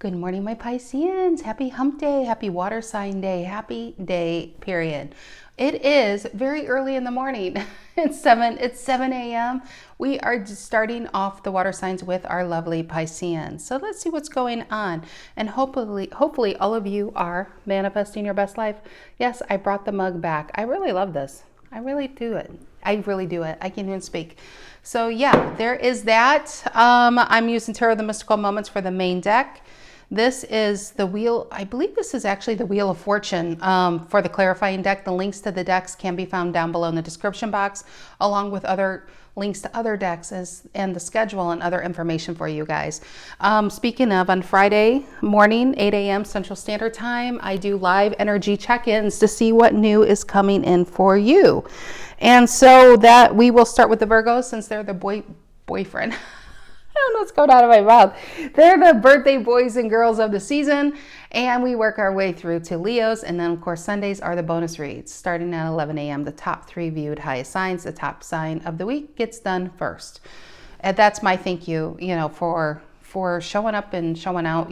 Good morning, my Pisceans. Happy hump day, happy water sign day, happy day, period. It is very early in the morning. It's 7 a.m. We are just starting off the water signs with our lovely Pisceans. So let's see what's going on. And hopefully all of you are manifesting your best life. Yes, I brought the mug back. I really love this. I really do it. I can't even speak. So yeah, there is that. I'm using Tarot of the Mystical Moments for the main deck. This is the wheel. I believe this is actually the Wheel of Fortune for the clarifying deck. The links to the decks can be found down below in the description box, along with other links to other decks and the schedule and other information for you guys. Speaking of, on Friday morning, 8 a.m. Central Standard Time, I do live energy check-ins to see what new is coming in for you. And so that we will start with the Virgos, since they're the boyfriend. I don't know what's going out of my mouth. They're the birthday boys and girls of the season, and we work our way through to Leos. And then, of course, Sundays are the bonus reads, starting at 11 a.m. The top 3 viewed highest signs. The top sign of the week gets done first. And that's my thank you, for showing up and showing out,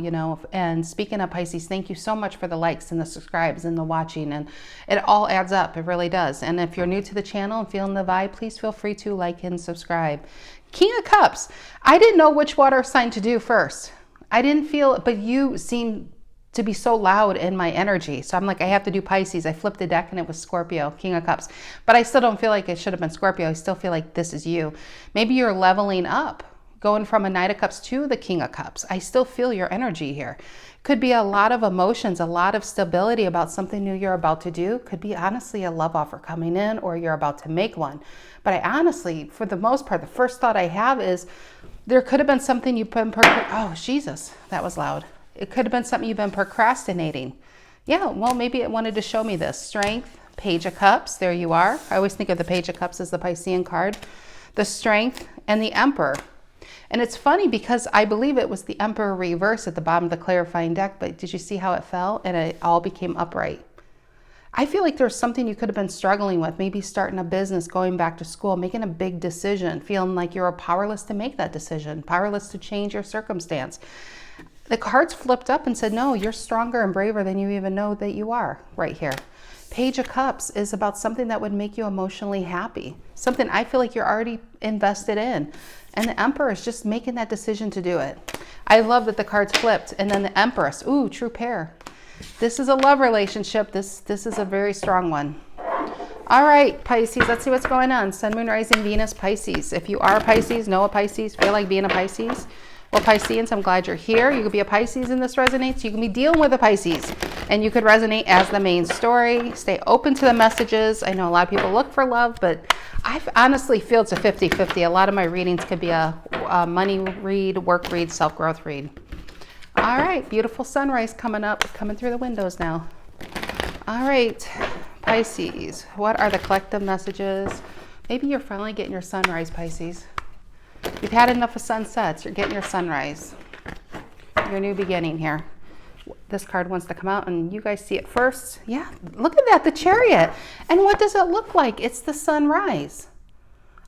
And speaking of Pisces, thank you so much for the likes and the subscribes and the watching, and it all adds up. It really does. And if you're new to the channel and feeling the vibe, please feel free to like and subscribe. King of Cups. I didn't know which water sign to do first. I didn't feel it, but you seem to be so loud in my energy. So I'm like, I have to do Pisces. I flipped the deck and it was Scorpio, King of Cups. But I still don't feel like it should have been Scorpio. I still feel like this is you. Maybe you're leveling up, going from a Knight of Cups to the King of Cups. I still feel your energy here. Could be a lot of emotions, a lot of stability about something new you're about to do. Could be honestly a love offer coming in, or you're about to make one. But I honestly, for the most part, the first thought I have is there could have been something you've been, oh, Jesus, that was loud. It could have been something you've been procrastinating. Yeah, well, maybe it wanted to show me this. Strength, Page of Cups, there you are. I always think of the Page of Cups as the Piscean card. The Strength and the Emperor. And it's funny because I believe it was the Emperor reverse at the bottom of the clarifying deck, but did you see how it fell and it all became upright? I feel like there's something you could have been struggling with, maybe starting a business, going back to school, making a big decision, feeling like you're powerless to make that decision, powerless to change your circumstance. The cards flipped up and said, no, you're stronger and braver than you even know that you are right here. Page of Cups is about something that would make you emotionally happy, something I feel like you're already invested in. And the Emperor is just making that decision to do it. I love that the cards flipped. And then the Empress, ooh, true pair. This is a love relationship. This is a very strong one. All right, Pisces, let's see what's going on. Sun, Moon, Rising, Venus, Pisces. If you are a Pisces, know a Pisces, feel like being a Pisces. Well, Pisceans, I'm glad you're here. You could be a Pisces and this resonates. You can be dealing with a Pisces and you could resonate as the main story. Stay open to the messages. I know a lot of people look for love, but I honestly feel it's a 50-50. A lot of my readings could be a money read, work read, self-growth read. All right, beautiful sunrise coming up, coming through the windows now. All right, Pisces, what are the collective messages? Maybe you're finally getting your sunrise, Pisces. You've had enough of sunsets. You're getting your sunrise. Your new beginning here. This card wants to come out and you guys see it first. Yeah, look at that, the Chariot. And what does it look like? It's the sunrise.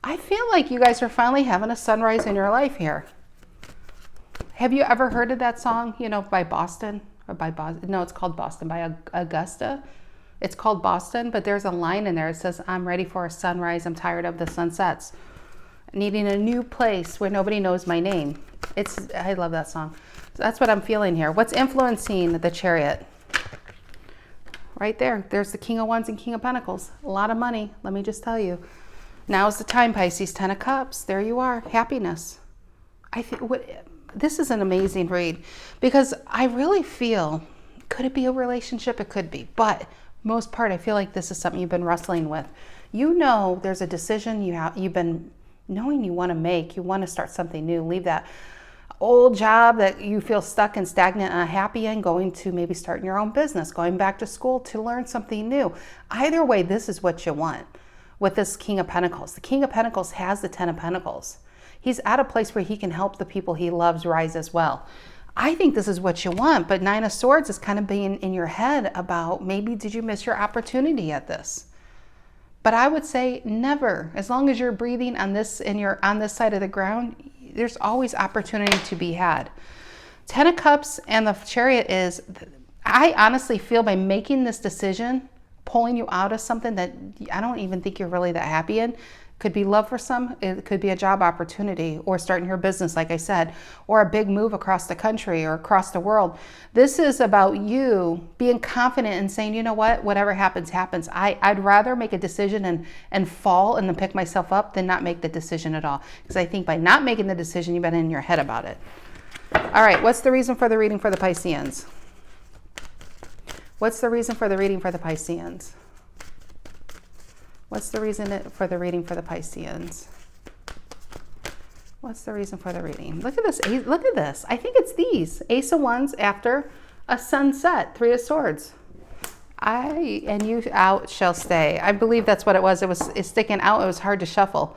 I feel like you guys are finally having a sunrise in your life here. Have you ever heard of that song, by Boston? Or by Boston? No, it's called Boston, by Augusta. It's called Boston, but there's a line in there. It says, I'm ready for a sunrise. I'm tired of the sunsets. Needing a new place where nobody knows my name. I love that song. So that's what I'm feeling here. What's influencing the Chariot? Right there. There's the King of Wands and King of Pentacles. A lot of money, let me just tell you. Now is the time, Pisces. 10 of Cups. There you are. Happiness. This is an amazing read because I really feel, could it be a relationship? It could be. But most part, I feel like this is something you've been wrestling with. There's a decision you've been knowing you want to make. You want to start something new, leave that old job that you feel stuck and stagnant and unhappy in, going to maybe starting your own business, going back to school to learn something new. Either way, this is what you want with this King of Pentacles. The King of Pentacles has the 10 of Pentacles. He's at a place where he can help the people he loves rise as well. I think this is what you want, but 9 of Swords is kind of being in your head about maybe did you miss your opportunity at this? But I would say never. As long as you're breathing on this and you're on this side of the ground, there's always opportunity to be had. Ten of Cups and the Chariot is, I honestly feel by making this decision, pulling you out of something that I don't even think you're really that happy in. Could be love for some, it could be a job opportunity, or starting your business, like I said, or a big move across the country or across the world. This is about you being confident and saying, you know what, whatever happens, happens. I'd rather make a decision and fall and then pick myself up than not make the decision at all. Because I think by not making the decision, you've been in your head about it. All right, what's the reason for the reading for the Pisceans? What's the reason for the reading for the Pisceans? What's the reason for the reading for the Pisceans? What's the reason for the reading? Look at this. Look at this. I think it's these. Ace of Wands after a sunset. Three of Swords. I and you out shall stay. I believe that's what it was. It's sticking out. It was hard to shuffle.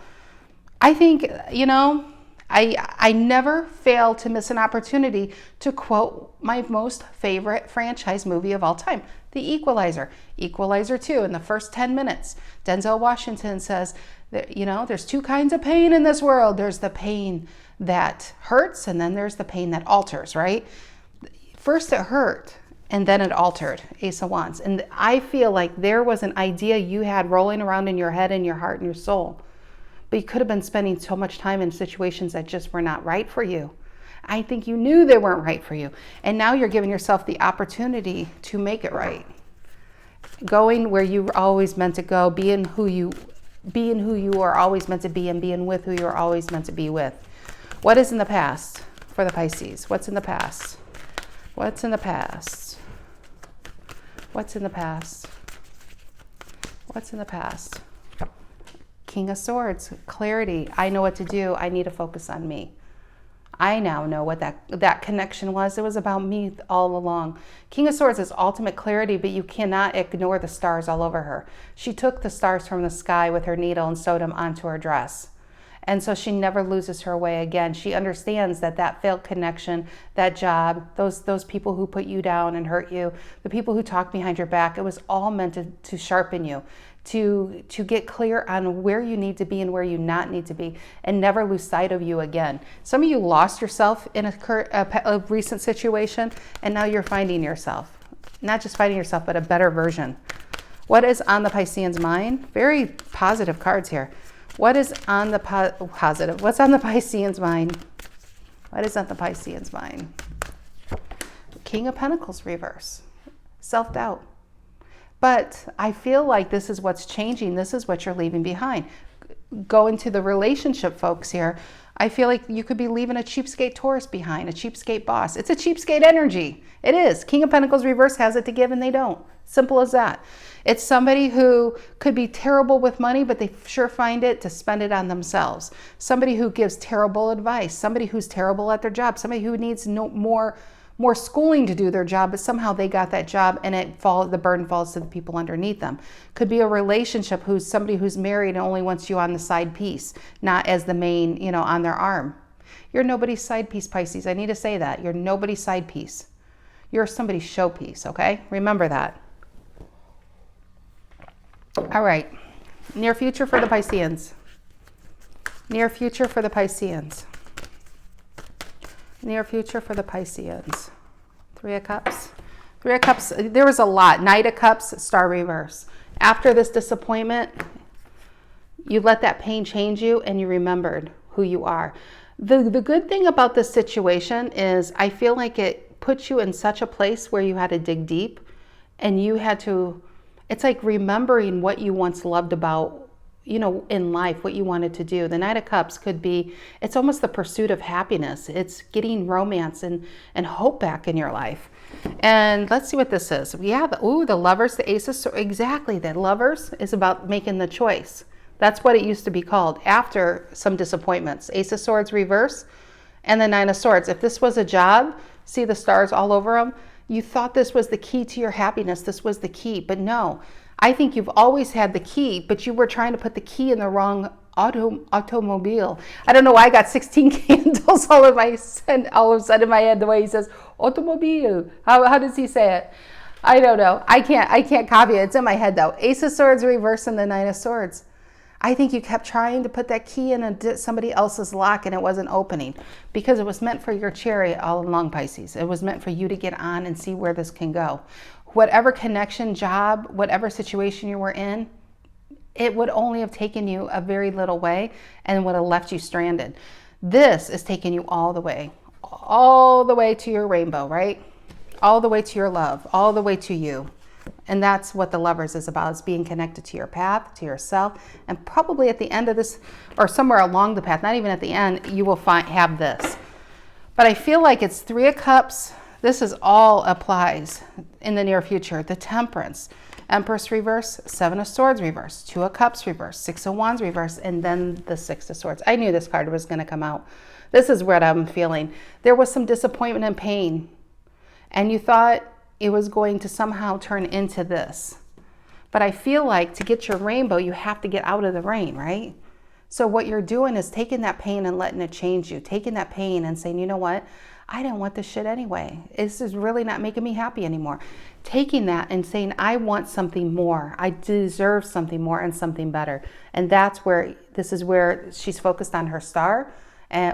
I think, you know, I never fail to miss an opportunity to quote my most favorite franchise movie of all time, The Equalizer. Equalizer 2, in the first 10 minutes, Denzel Washington says that, you know, there's two kinds of pain in this world. There's the pain that hurts, and then there's the pain that alters, right? First it hurt, and then it altered. Ace of Wands. And I feel like there was an idea you had rolling around in your head and your heart and your soul. But you could have been spending so much time in situations that just were not right for you. I think you knew they weren't right for you. And now you're giving yourself the opportunity to make it right. Going where you were always meant to go, being who you are always meant to be, and being with who you're always meant to be with. What is in the past for the Pisces? What's in the past? What's in the past? What's in the past? What's in the past? King of Swords, clarity. I know what to do. I need to focus on me. I now know what that connection was. It was about me all along. King of Swords is ultimate clarity, but you cannot ignore the stars all over her. She took the stars from the sky with her needle and sewed them onto her dress. And so she never loses her way again. She understands that failed connection, that job, those people who put you down and hurt you, the people who talk behind your back, it was all meant to sharpen you, to get clear on where you need to be and where you not need to be, and never lose sight of you again. Some of you lost yourself in a recent situation, and now you're finding yourself. Not just finding yourself, but a better version. What is on the Pisceans' mind? Very positive cards here. What is on the positive? What's on the Pisceans' mind? What is on the Pisceans' mind? King of Pentacles reverse. Self-doubt. But I feel like this is what's changing. This is what you're leaving behind. Go into the relationship, folks, here. I feel like you could be leaving a cheapskate Taurus behind, a cheapskate boss. It's a cheapskate energy. It is. King of Pentacles reverse has it to give and they don't. Simple as that. It's somebody who could be terrible with money, but they sure find it to spend it on themselves. Somebody who gives terrible advice. Somebody who's terrible at their job. Somebody who needs more schooling to do their job, but somehow they got that job and the burden falls to the people underneath them. Could be a relationship who's somebody who's married and only wants you on the side piece, not as the main, you know, on their arm. You're nobody's side piece, Pisces. I need to say that. You're nobody's side piece. You're somebody's showpiece, okay? Remember that. All right. Near future for the Pisceans. Near future for the Pisceans. Near future for the Pisceans. Three of Cups. Three of Cups. There was a lot. Knight of Cups, Star reverse. After this disappointment, you let that pain change you and you remembered who you are. The good thing about this situation is I feel like it puts you in such a place where you had to dig deep and you had to, it's like remembering what you once loved about, you know, in life, what you wanted to do. The Knight of Cups could be, it's almost the pursuit of happiness. It's getting romance and hope back in your life. And let's see what this is. We have, the Lovers, the Ace of Swords. Exactly, the Lovers is about making the choice. That's what it used to be called after some disappointments. Ace of Swords reverse and the Nine of Swords. If this was a job, see the stars all over them? You thought this was the key to your happiness. This was the key, but no. I think you've always had the key, but you were trying to put the key in the wrong automobile. I don't know why I got 16 candles all of a sudden in my head the way he says automobile. How does he say it? I don't know. I can't copy it. It's in my head though. Ace of Swords reverse and the Nine of Swords. I think you kept trying to put that key in somebody else's lock and it wasn't opening, because it was meant for your chariot all along, Pisces. It was meant for you to get on and see where this can go. Whatever connection, job, whatever situation you were in, it would only have taken you a very little way and would have left you stranded. This is taking you all the way to your rainbow, right? All the way to your love, all the way to you. And that's what the Lovers is about, is being connected to your path, to yourself. And probably at the end of this, or somewhere along the path, not even at the end, you will have this. But I feel like it's 3 of Cups. This is all applies in the near future. The Temperance, Empress reverse, 7 of Swords reverse, 2 of Cups reverse, 6 of Wands reverse, and then the 6 of Swords. I knew this card was going to come out. This is what I'm feeling. There was some disappointment and pain, and you thought it was going to somehow turn into this. But I feel like to get your rainbow, you have to get out of the rain, right? So what you're doing is taking that pain and letting it change you, taking that pain and saying, you know what? I didn't want this shit anyway. This is really not making me happy anymore. Taking that and saying, I want something more. I deserve something more and something better. And that's where, this is where she's focused on her star,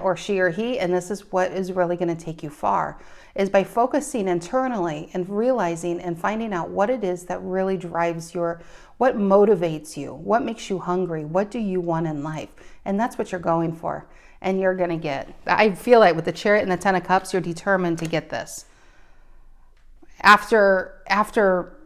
or she or he, and this is what is really going to take you far, is by focusing internally and realizing and finding out what it is that really drives what motivates you, what makes you hungry, what do you want in life, and that's what you're going for. And you're going to get. I feel like with the Chariot and the 10 of Cups, you're determined to get this. After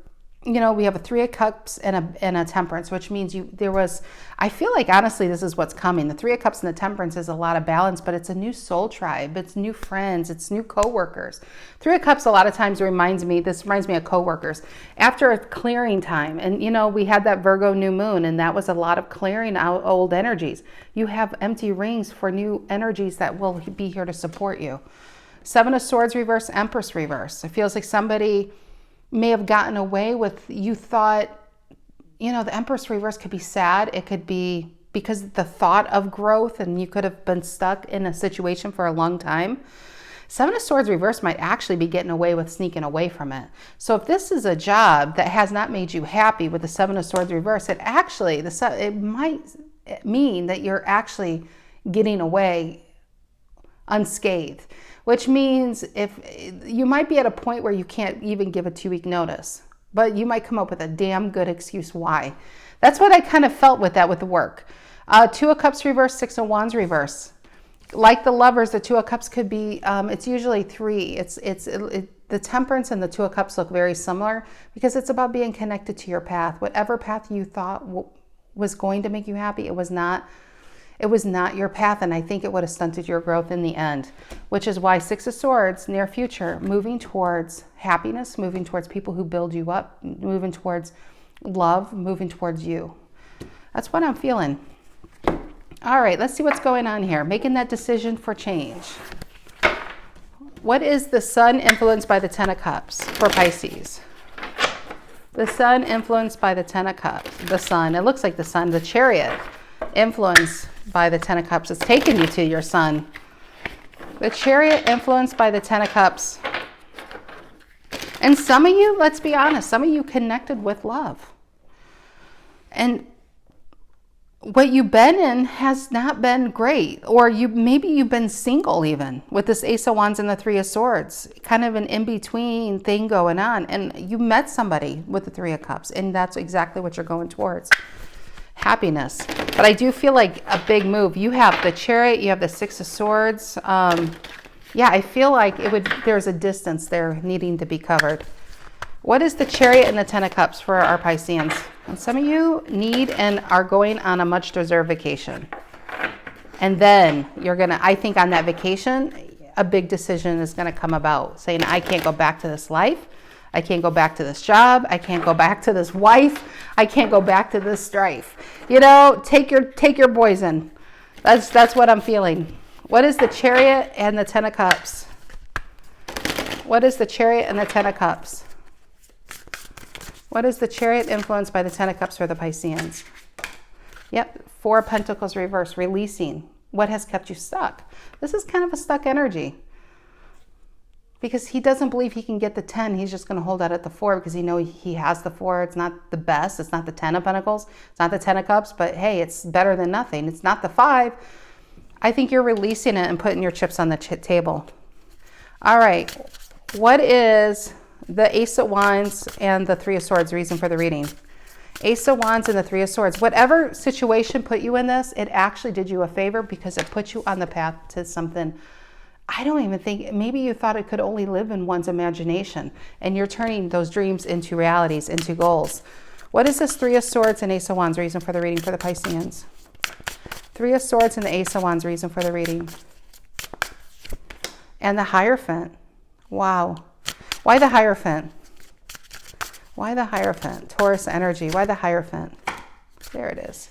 you know, we have a 3 of Cups and a Temperance, which means I feel like honestly this is what's coming. The 3 of Cups and the Temperance is a lot of balance, but it's a new soul tribe, it's new friends, it's new co-workers. 3 of Cups a lot of times reminds me of co-workers. After a clearing time, and you know, we had that Virgo new moon, and that was a lot of clearing out old energies. You have empty rings for new energies that will be here to support you. 7 of Swords reverse, Empress reverse. It feels like somebody may have gotten away with, you thought, you know, the Empress reverse could be sad. It could be because the thought of growth, and you could have been stuck in a situation for a long time. 7 of Swords reverse might actually be getting away with sneaking away from it. So if this is a job that has not made you happy with the 7 of Swords reverse, it might mean that you're actually getting away unscathed. Which means if you might be at a point where you can't even give a 2-week notice, but you might come up with a damn good excuse why. That's what I kind of felt with that with the work. 2 of Cups reverse, 6 of Wands reverse. Like the Lovers, the 2 of Cups could be, it's usually 3. The Temperance and the 2 of Cups look very similar because it's about being connected to your path. Whatever path you thought was going to make you happy, it was not your path, and I think it would have stunted your growth in the end, which is why 6 of Swords, near future, moving towards happiness, moving towards people who build you up, moving towards love, moving towards you. That's what I'm feeling. All right, let's see what's going on here. Making that decision for change. What is the Sun influenced by the 10 of Cups for Pisces? The Sun influenced by the 10 of Cups. The Sun, it looks like the Sun, the Chariot influenced by the 10 of Cups. It's taking you to your Sun. The Chariot influenced by the 10 of Cups. And some of you, let's be honest, some of you connected with love. And what you've been in has not been great. Or maybe you've been single even with this Ace of Wands and the 3 of Swords. Kind of an in-between thing going on. And you met somebody with the 3 of Cups. And that's exactly what you're going towards. Happiness. But I do feel like a big move. You have the Chariot, you have the 6 of Swords. Yeah, I feel like there's a distance there needing to be covered. What is the Chariot and the 10 of Cups for our Pisceans? And some of you need and are going on a much deserved vacation. And then I think on that vacation, a big decision is going to come about, saying, I can't go back to this life. I can't go back to this job. I can't go back to this wife. I can't go back to this strife. You know, take your poison. That's what I'm feeling. What is the Chariot and the 10 of Cups? What is the Chariot and the 10 of Cups? What is the Chariot influenced by the 10 of Cups for the Pisceans? Yep, 4 of Pentacles reverse, releasing what has kept you stuck. This is kind of a stuck energy. because he doesn't believe he can get the 10. He's just going to hold out at the 4 because he knows he has the 4. It's not the best. It's not the 10 of Pentacles. It's not the 10 of Cups, but hey, it's better than nothing. It's not the 5. I think you're releasing it and putting your chips on the table. All right. What is the Ace of Wands and the 3 of Swords reason for the reading? Ace of Wands and the 3 of Swords. Whatever situation put you in this, it actually did you a favor because it put you on the path to something. I don't even think, maybe you thought it could only live in one's imagination, and you're turning those dreams into realities, into goals. What is this 3 of Swords and Ace of Wands reason for the reading for the Pisceans? 3 of Swords and the Ace of Wands reason for the reading. And the Hierophant. Wow. Why the Hierophant? Why the Hierophant? Taurus energy. Why the Hierophant? There it is.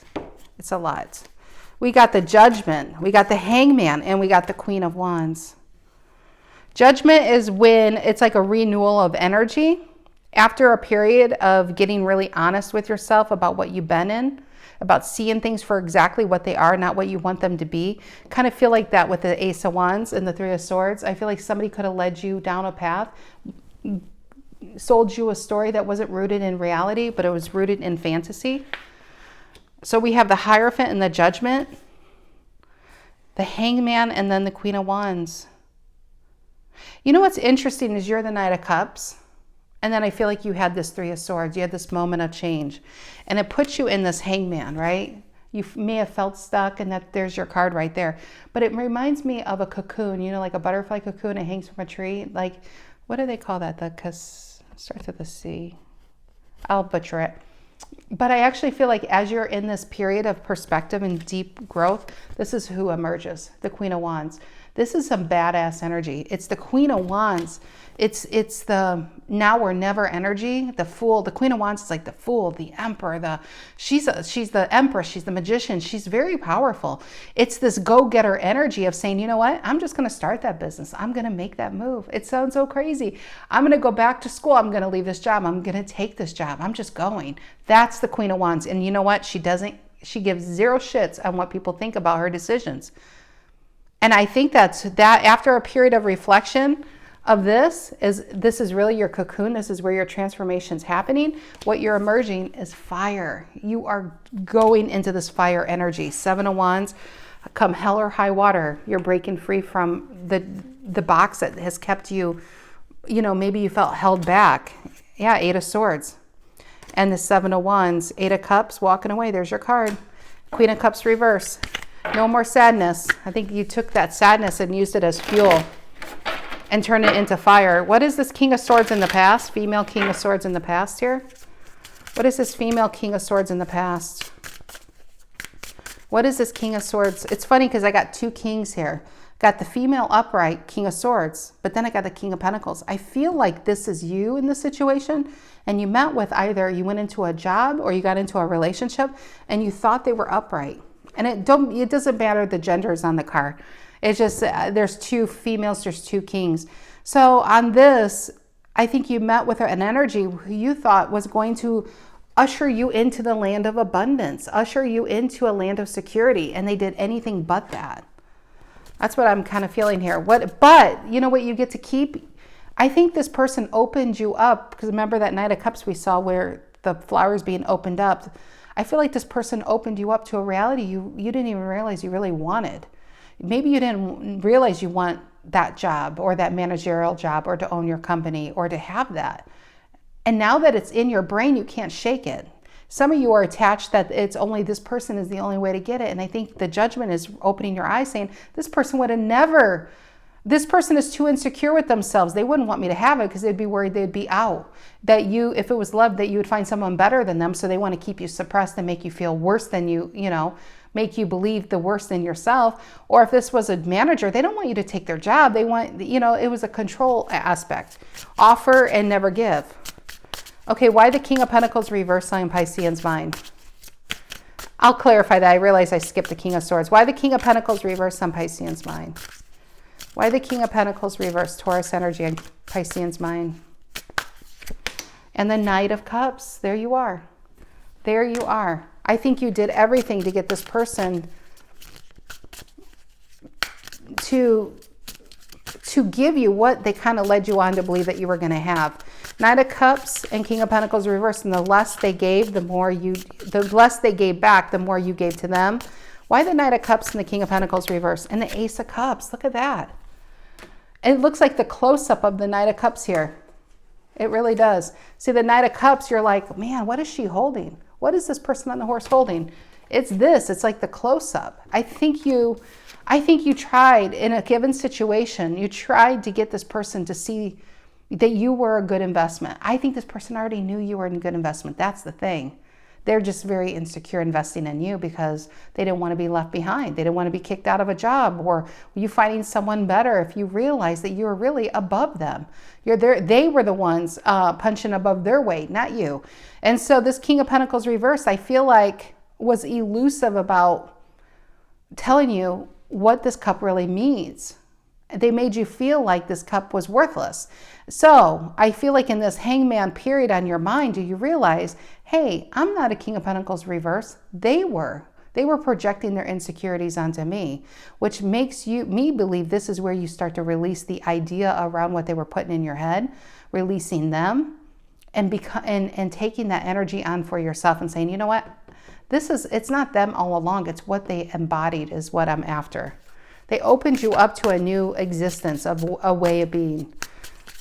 It's a lot. We got the Judgment, we got the Hangman, and we got the Queen of Wands. Judgment is when it's like a renewal of energy after a period of getting really honest with yourself about what you've been in, about seeing things for exactly what they are, not what you want them to be. Kind of feel like that with the Ace of Wands and the 3 of Swords. I feel like somebody could have led you down a path, sold you a story that wasn't rooted in reality, but it was rooted in fantasy. So we have the Hierophant and the Judgment, the Hangman, and then the Queen of Wands. You know what's interesting is you're the Knight of Cups, and then I feel like you had this 3 of Swords. You had this moment of change, and it puts you in this Hangman, right? You may have felt stuck, and that there's your card right there. But it reminds me of a cocoon, you know, like a butterfly cocoon. It hangs from a tree. Like, what do they call that? Starts with a C. I'll butcher it. But I actually feel like as you're in this period of perspective and deep growth, this is who emerges, the Queen of Wands. This is some badass energy. It's the Queen of Wands. It's the now or never energy. The Fool, the Queen of Wands is like the Fool, the Emperor. She's the Empress. She's the Magician. She's very powerful. It's this go-getter energy of saying, you know what? I'm just going to start that business. I'm going to make that move. It sounds so crazy. I'm going to go back to school. I'm going to leave this job. I'm going to take this job. I'm just going. That's the Queen of Wands. And you know what? She gives 0 shits on what people think about her decisions. And I think that after a period of reflection of this is really your cocoon. This is where your transformation's happening. What you're emerging is fire. You are going into this fire energy. 7 of Wands, come hell or high water, you're breaking free from the box that has kept you, you know, maybe you felt held back. Yeah, 8 of Swords. And the 7 of Wands, 8 of Cups, walking away. There's your card. Queen of Cups reverse. No more sadness. I think you took that sadness and used it as fuel and turned it into fire. What is this King of Swords in the past? Female King of Swords in the past here? What is this female King of Swords in the past? What is this King of Swords? It's funny because I got 2 kings here. Got the female upright King of Swords, but then I got the King of Pentacles. I feel like this is you in this situation, and you met with either you went into a job or you got into a relationship and you thought they were upright. And it doesn't matter the genders on the card. It's just there's 2 females, there's 2 kings. So on this, I think you met with an energy who you thought was going to usher you into the land of abundance, usher you into a land of security, and they did anything but that. That's what I'm kind of feeling here. But you know what you get to keep? I think this person opened you up, because remember that Knight of Cups we saw where the flowers being opened up. I feel like this person opened you up to a reality you didn't even realize you really wanted. Maybe you didn't realize you want that job or that managerial job or to own your company or to have that. And now that it's in your brain, you can't shake it. Some of you are attached that it's only this person is the only way to get it. And I think the Judgment is opening your eyes saying, this person would have never, this person is too insecure with themselves. They wouldn't want me to have it because they'd be worried they'd be out. That you, if it was love, that you would find someone better than them. So they want to keep you suppressed and make you feel worse than you know, make you believe the worst in yourself. Or if this was a manager, they don't want you to take their job. They want, you know, it was a control aspect. Offer and never give. Okay, why the King of Pentacles reverse sign Piscean's mind? I'll clarify that. I realize I skipped the King of Swords. Why the King of Pentacles reverse on Piscean's mind? Why the King of Pentacles reverse Taurus energy on Piscean's mind? And the Knight of Cups. There you are. There you are. I think you did everything to get this person to to give you what they kind of led you on to believe that you were going to have. Knight of Cups and King of Pentacles reversed, and the less they gave, the less they gave back, the more you gave to them. Why the Knight of Cups and the King of Pentacles reversed? And the Ace of Cups, look at that. It looks like the close-up of the Knight of Cups here. It really does. See, the Knight of Cups, you're like, man, what is she holding? What is this person on the horse holding? It's this. It's like the close-up. I think you tried in a given situation, you tried to get this person to see that you were a good investment. I think this person already knew you were a good investment. That's the thing. They're just very insecure investing in you because they didn't want to be left behind. They didn't want to be kicked out of a job, or you finding someone better if you realize that you were really above them. They were the ones punching above their weight, not you. And so this King of Pentacles reversed, I feel like was elusive about telling you what this cup really means. They made you feel like this cup was worthless. So I feel like in this hangman period on your mind, do you realize, hey, I'm not a King of Pentacles reverse. They were projecting their insecurities onto me, which makes me believe this is where you start to release the idea around what they were putting in your head, releasing them, and taking that energy on for yourself and saying, you know what? It's not them all along. It's what they embodied is what I'm after. They opened you up to a new existence of a way of being.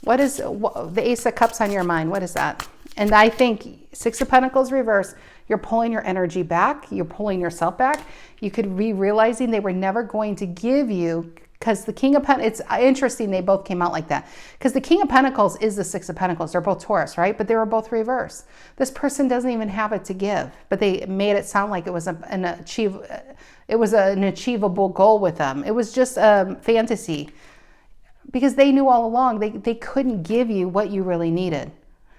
What is the Ace of Cups on your mind? What is that? And I think Six of Pentacles reverse, you're pulling your energy back. You're pulling yourself back. You could be realizing they were never going to give you, because the King of Pentacles, it's interesting they both came out like that. Because the King of Pentacles is the Six of Pentacles. They're both Taurus, right? But they were both reversed. This person doesn't even have it to give, but they made it sound like it was an achievable goal with them. It was just a fantasy. Because they knew all along they couldn't give you what you really needed.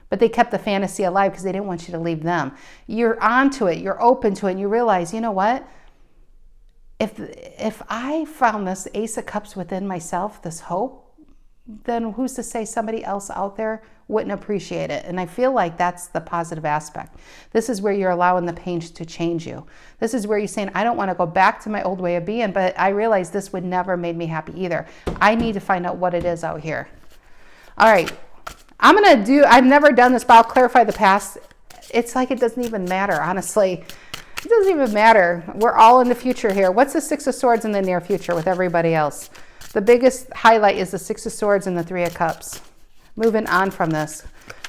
But they kept the fantasy alive because they didn't want you to leave them. You're onto it. You're open to it. And you realize, you know what? If I found this Ace of Cups within myself, this hope, then who's to say somebody else out there wouldn't appreciate it? And I feel like that's the positive aspect. This is where you're allowing the pain to change you. This is where you're saying, I don't want to go back to my old way of being, but I realize this would never made me happy either. I need to find out what it is out here. All right. I've never done this, but I'll clarify the past. It's like it doesn't even matter, honestly. It doesn't even matter. We're all in the future here. What's the Six of Swords in the near future with everybody else? The biggest highlight is the Six of Swords and the Three of Cups. Moving on from this.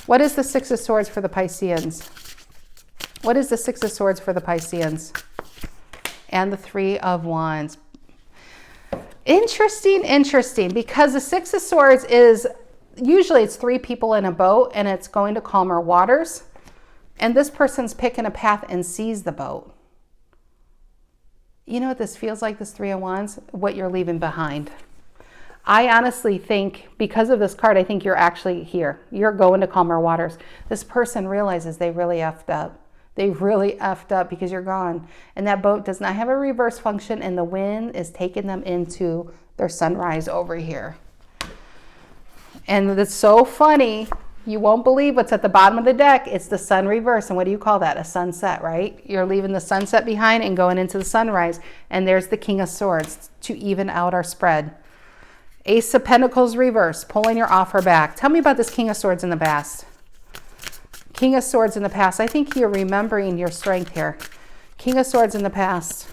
What is the Six of Swords for the Pisceans? What is the Six of Swords for the Pisceans? And the Three of Wands. Interesting, because the Six of Swords is, usually it's three people in a boat and it's going to calmer waters. And this person's picking a path and sees the boat. You know what this feels like, this Three of Wands? What you're leaving behind. I honestly think, because of this card, I think you're actually here. You're going to calmer waters. This person realizes they really effed up. They really effed up because you're gone. And that boat does not have a reverse function, and the wind is taking them into their sunrise over here. And it's so funny. You won't believe what's at the bottom of the deck. It's the sun reverse. And what do you call that? A sunset, right? You're leaving the sunset behind and going into the sunrise. And there's the King of Swords to even out our spread. Ace of Pentacles reverse, pulling your offer back. Tell me about this King of Swords in the past. King of Swords in the past. I think you're remembering your strength here. King of Swords in the past.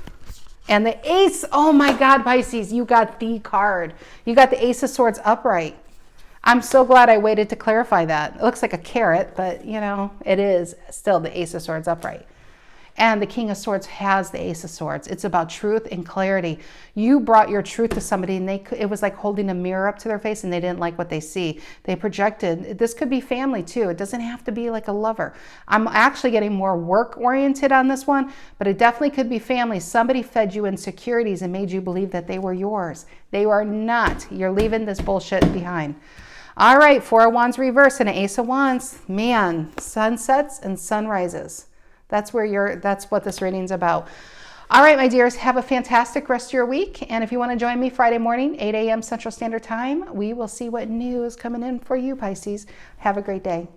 And the Ace. Oh my God, Pisces, you got the card. You got the Ace of Swords upright. I'm so glad I waited to clarify that. It looks like a carrot, but you know, it is still the Ace of Swords upright. And the King of Swords has the Ace of Swords. It's about truth and clarity. You brought your truth to somebody, and it was like holding a mirror up to their face, and they didn't like what they see. They projected. This could be family too. It doesn't have to be like a lover. I'm actually getting more work oriented on this one, but it definitely could be family. Somebody fed you insecurities and made you believe that they were yours. They are not. You're leaving this bullshit behind. All right, Four of Wands reverse and an Ace of Wands. Man, sunsets and sunrises. That's what this reading's about. All right, my dears, have a fantastic rest of your week. And if you want to join me Friday morning, 8 a.m. Central Standard Time, we will see what new is coming in for you, Pisces. Have a great day.